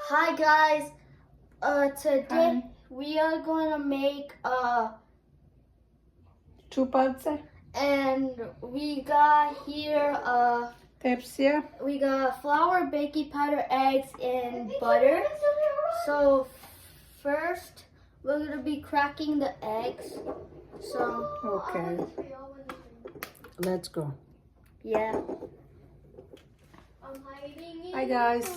Hi guys, today we are going to make Čupavce, and we got here tepsija. we got flour, baking powder, eggs, and butter. So first we're going to be cracking the eggs. So Okay, let's go. yeah. Hi guys,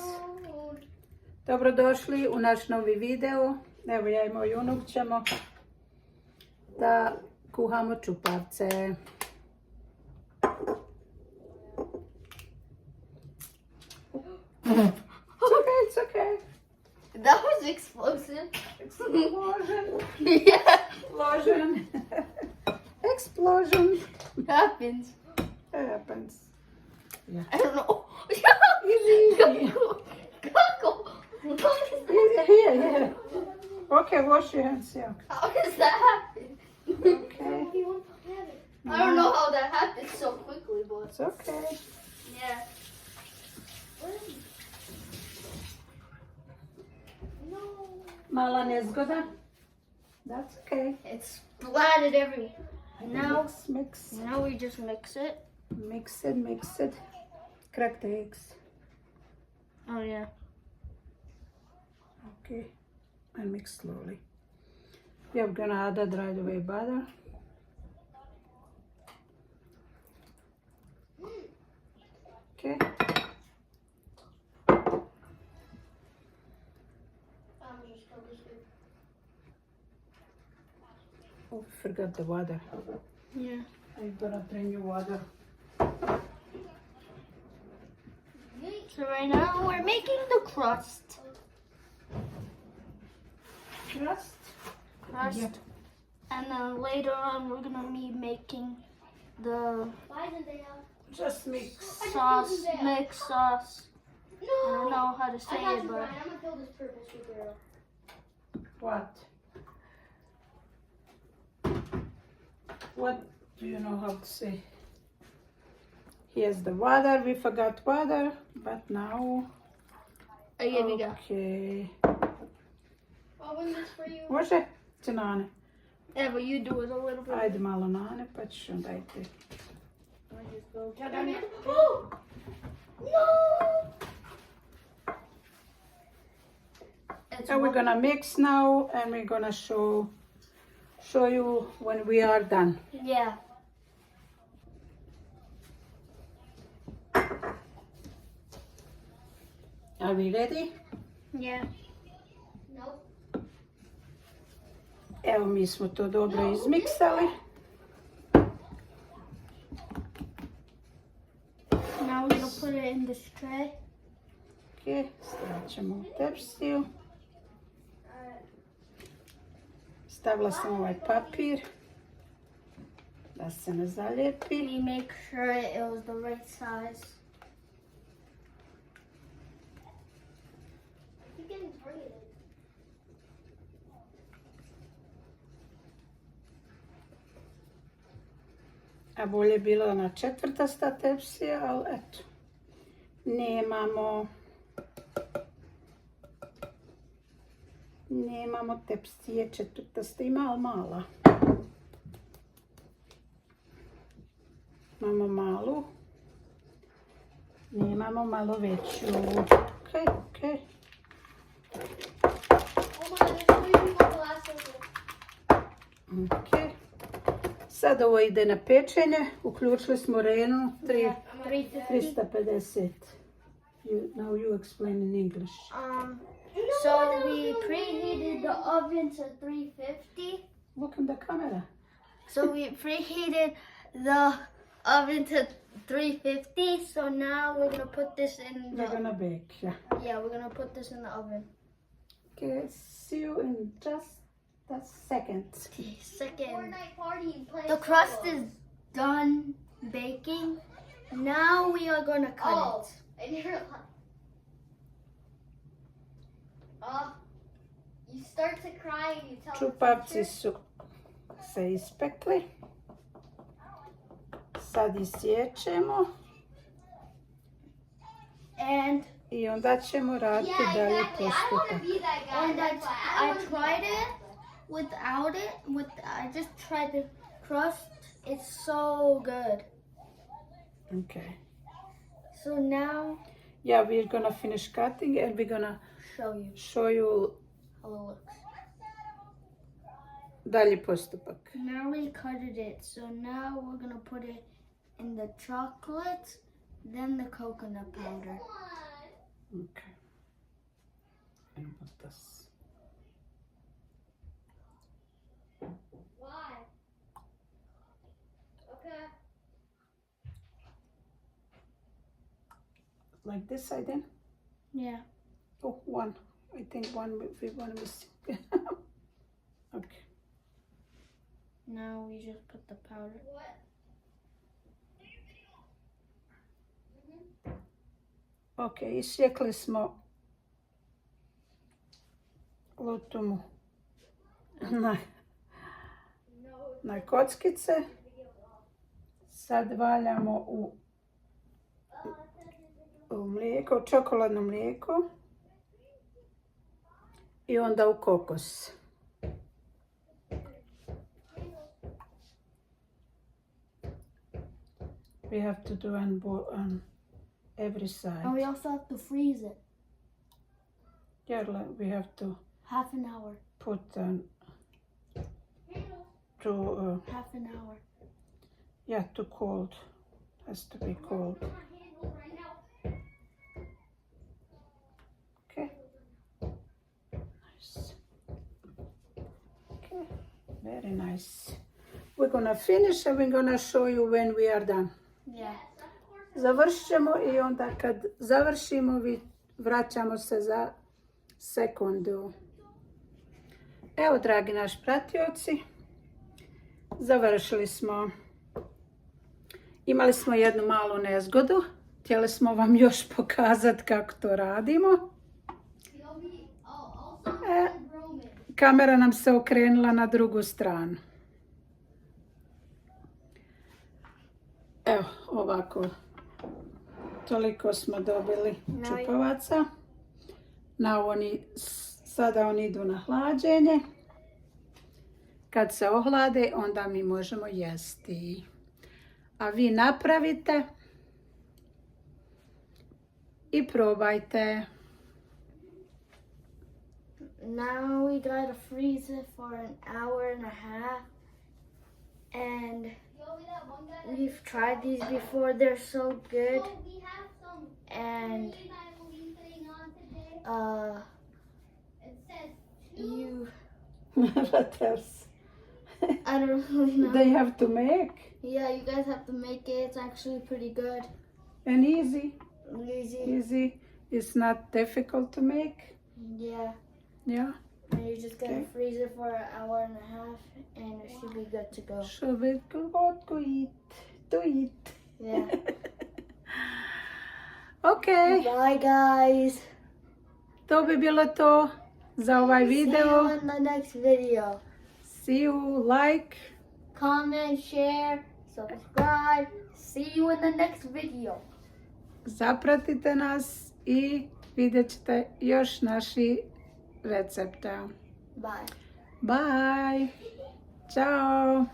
dobrodošli u naš novi video. Evo ja i moj unuk ćemo da kuhamo čupavce. It's okay. That was explosive. Explosion. Yeah, Explosion. Explosion. happens. It happens. I don't know. Easy. Coco. Here. Okay, wash your hands, yeah. How does that happen? Okay. I don't know how that happened so quickly, but It's okay. yeah. Mala nezgoda. That's okay. It's splattered everywhere. Now, Mix. now we just mix it. Mix it. Crack the eggs. Oh yeah. Okay. And mix slowly. We are gonna add the dried away butter. Okay. Oh, forgot the water. Yeah. I'm gonna bring you water. So right now we're making the crust. Crust. Yep. And then later on we're gonna be making the Just mix. sauce, mix sauce. I don't know how to say it, but I'm gonna fill this purple superhero. What? What do you know how to say? Here's the water. We forgot water, but now. here we go. Okay. I'll win this for you. Može? Će nane. Yeah, but you do it a little bit. Ajde malo nane, pa ćeš onda i ti. Oh! No! It's And we're gonna mix now, and we're gonna show you when we are done. Yeah. Are we ready? Yeah. Nope. Evo mi smo to dobro izmiksali. Now we're gonna put it in this tray. Ok, stavit ćemo u tepsiju. Stavila sam ovaj papir da se ne zalijepi. We make sure it was the right size. You're getting targeted. A bolje bilo ona četvrtasta tepsija, ali eto, nemamo tepsije četvrtaste, ima ali mala. Imamo malu, nemamo malo veću. Ok. Oh my god, there's 3 people the last one. Ok. Sad ovo ide na pečenje. Uključili smo renu 350. Now you explain in English. So we preheated the oven to 350. Look in the camera. So we preheated the oven to 350. So now we're gonna put this in We're gonna bake. yeah, we're gonna put this in the oven. Okay, see you in just a second. Second. Fortnite party and play. The crust is done baking. Now we are gonna cut Oh, it. and you're you start to cry and you tell the Čupavci teacher. su se ispekli. Sad isječemo. And I onda ćemo raditi dalje I want to postupak. be that guy. And That's why I wanna be tried that it without it. I just tried the crust. It's so good. Okay. So now Yeah, we're gonna finish cutting and we're gonna show you show you how it looks. dalji postupak. Now we cutted it. So now we're gonna put it in the chocolate, then the coconut powder. Okay. And put this. Why? Okay. Like this, I think. Yeah. Oh, one. I think we want to miss. Okay. Now we just put the powder. What? Ok, isjekli smo lutumu na kockice. Sad valjamo u mlijeko, čokoladno mlijeko i onda u kokos. We have to do on every side. And we also have to freeze it Yeah, we have to half an hour. put to Half an hour. yeah, too cold. Has to be cold. Okay. Nice. Okay. Very nice. We're gonna finish and we're gonna show you when we are done. Yeah. Završit ćemo i onda kad završimo vraćamo se za sekundu. Evo, dragi naši pratioci, završili smo. Imali smo jednu malu nezgodu. Htjeli smo vam još pokazati kako to radimo. Kamera nam se okrenula na drugu stranu. Evo, ovako. Toliko smo dobili čupavaca. Sada oni idu na hlađenje. Kad se ohlade, onda mi možemo jesti. A vi napravite i probajte. Now we gotta freeze it for an hour and a half. And we've tried these before, they're so good. And you What else? I don't really know. They have to make. Yeah, you guys have to make it. It's actually pretty good. And easy. Easy. Easy. It's not difficult to make. Yeah. Yeah. And you're just gonna Okay. freeze it for an hour and a half and it should be good to go. Should be good to eat. Yeah. Okay. Bye guys. To bi bilo to za ovaj See you video. in the next video. See you, like. Comment, share, subscribe. See you in the next video. Zapratite nas i vidjet ćete još naši recepta. Bye. Bye. Ćao.